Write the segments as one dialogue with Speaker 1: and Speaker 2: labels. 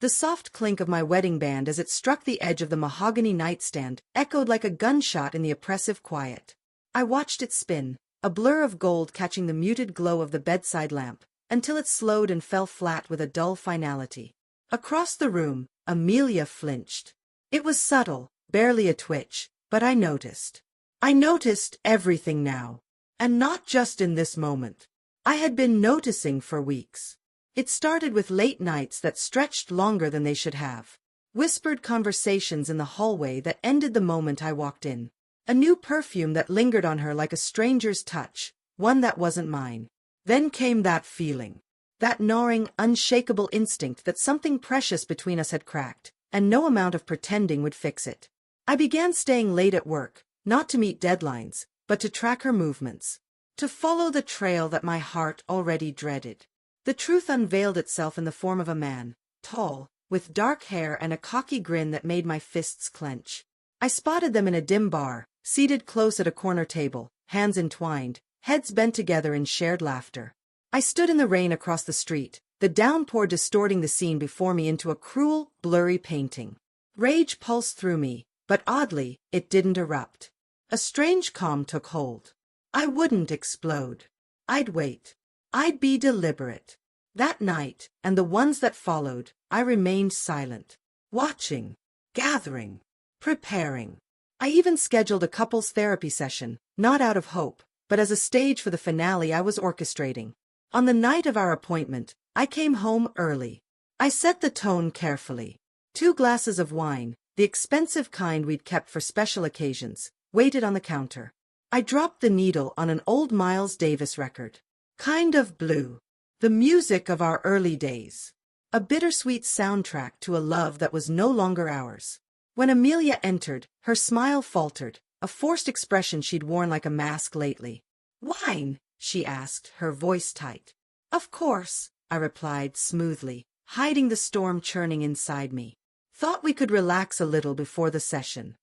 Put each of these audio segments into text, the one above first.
Speaker 1: The soft clink of my wedding band as it struck the edge of the mahogany nightstand echoed like a gunshot in the oppressive quiet. I watched it spin, a blur of gold catching the muted glow of the bedside lamp, until it slowed and fell flat with a dull finality. Across the room, Amelia flinched. It was subtle, barely a twitch, but I noticed. I noticed everything now. And not just in this moment. I had been noticing for weeks. It started with late nights that stretched longer than they should have. Whispered conversations in the hallway that ended the moment I walked in. A new perfume that lingered on her like a stranger's touch, one that wasn't mine. Then came that feeling. That gnawing, unshakable instinct that something precious between us had cracked, and no amount of pretending would fix it. I began staying late at work, not to meet deadlines, but to track her movements. To follow the trail that my heart already dreaded. The truth unveiled itself in the form of a man, tall, with dark hair and a cocky grin that made my fists clench. I spotted them in a dim bar, seated close at a corner table, hands entwined, heads bent together in shared laughter. I stood in the rain across the street, the downpour distorting the scene before me into a cruel, blurry painting. Rage pulsed through me, but oddly, it didn't erupt. A strange calm took hold. I wouldn't explode. I'd wait. I'd be deliberate. That night, and the ones that followed, I remained silent. Watching. Gathering. Preparing. I even scheduled a couples therapy session, not out of hope, but as a stage for the finale I was orchestrating. On the night of our appointment, I came home early. I set the tone carefully. 2 glasses of wine, the expensive kind we'd kept for special occasions, waited on the counter. I dropped the needle on an old Miles Davis record. Kind of Blue. The music of our early days. A bittersweet soundtrack to a love that was no longer ours. When Amelia entered, her smile faltered, a forced expression she'd worn like a mask lately. "Wine?" she asked, her voice tight. "Of course," I replied smoothly, hiding the storm churning inside me. "Thought we could relax a little before the session."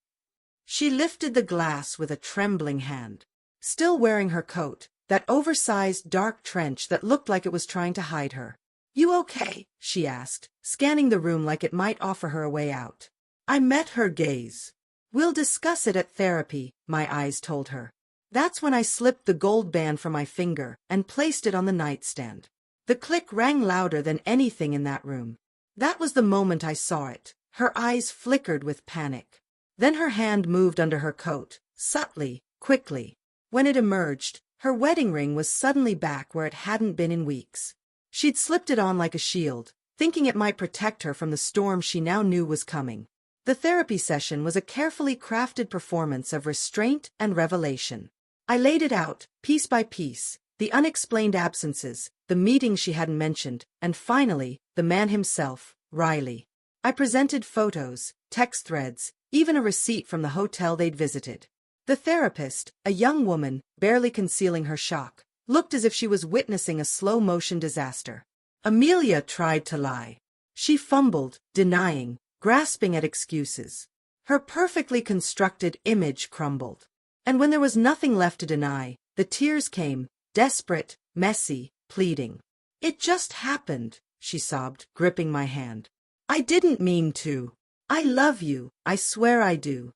Speaker 1: She lifted the glass with a trembling hand. Still wearing her coat, that oversized dark trench that looked like it was trying to hide her. "You okay?" she asked, scanning the room like it might offer her a way out. I met her gaze. "We'll discuss it at therapy," my eyes told her. That's when I slipped the gold band from my finger and placed it on the nightstand. The click rang louder than anything in that room. That was the moment I saw it. Her eyes flickered with panic. Then her hand moved under her coat, subtly, quickly. When it emerged, her wedding ring was suddenly back where it hadn't been in weeks. She'd slipped it on like a shield, thinking it might protect her from the storm she now knew was coming. The therapy session was a carefully crafted performance of restraint and revelation. I laid it out, piece by piece, the unexplained absences, the meetings she hadn't mentioned, and finally, the man himself, Riley. I presented photos, text threads, even a receipt from the hotel they'd visited. The therapist, a young woman, barely concealing her shock, looked as if she was witnessing a slow-motion disaster. Amelia tried to lie. She fumbled, denying, grasping at excuses. Her perfectly constructed image crumbled. And when there was nothing left to deny, the tears came, desperate, messy, pleading. "It just happened," she sobbed, gripping my hand. "I didn't mean to. I love you, I swear I do."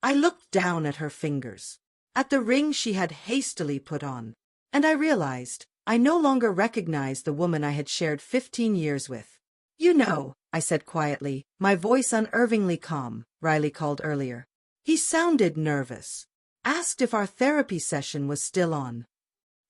Speaker 1: I looked down at her fingers, at the ring she had hastily put on, and I realized I no longer recognized the woman I had shared 15 years with. "You know," I said quietly, my voice unervingly calm, Riley called earlier. He sounded nervous. Asked if our therapy session was still on.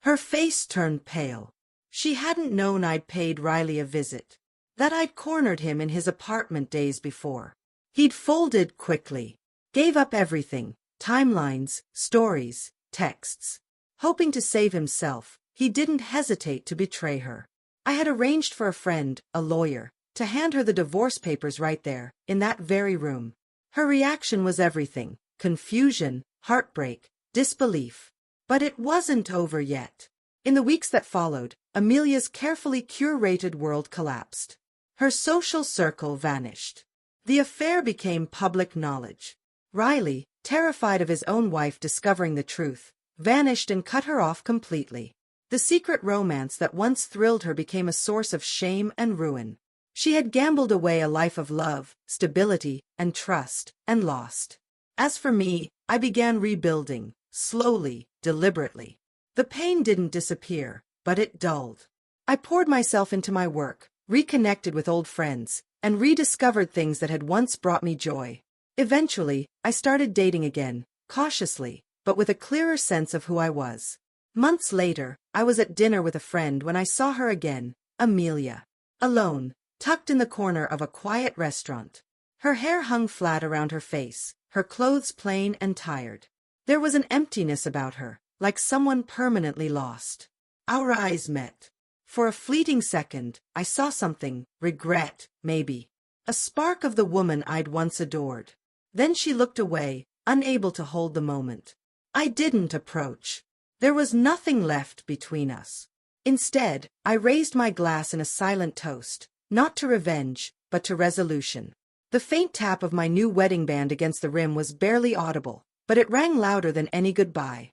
Speaker 1: Her face turned pale. She hadn't known I'd paid Riley a visit, that I'd cornered him in his apartment days before. He'd folded quickly, gave up everything, timelines, stories, texts. Hoping to save himself, he didn't hesitate to betray her. I had arranged for a friend, a lawyer, to hand her the divorce papers right there, in that very room. Her reaction was everything: confusion, heartbreak, disbelief. But it wasn't over yet. In the weeks that followed, Amelia's carefully curated world collapsed. Her social circle vanished. The affair became public knowledge. Riley, terrified of his own wife discovering the truth, vanished and cut her off completely. The secret romance that once thrilled her became a source of shame and ruin. She had gambled away a life of love, stability, and trust, and lost. As for me, I began rebuilding, slowly, deliberately. The pain didn't disappear, but it dulled. I poured myself into my work, reconnected with old friends, and rediscovered things that had once brought me joy. Eventually, I started dating again, cautiously, but with a clearer sense of who I was. Months later, I was at dinner with a friend when I saw her again, Amelia. Alone, tucked in the corner of a quiet restaurant. Her hair hung flat around her face, her clothes plain and tired. There was an emptiness about her, like someone permanently lost. Our eyes met. For a fleeting second, I saw something, regret, maybe. A spark of the woman I'd once adored. Then she looked away, unable to hold the moment. I didn't approach. There was nothing left between us. Instead, I raised my glass in a silent toast, not to revenge, but to resolution. The faint tap of my new wedding band against the rim was barely audible, but it rang louder than any goodbye.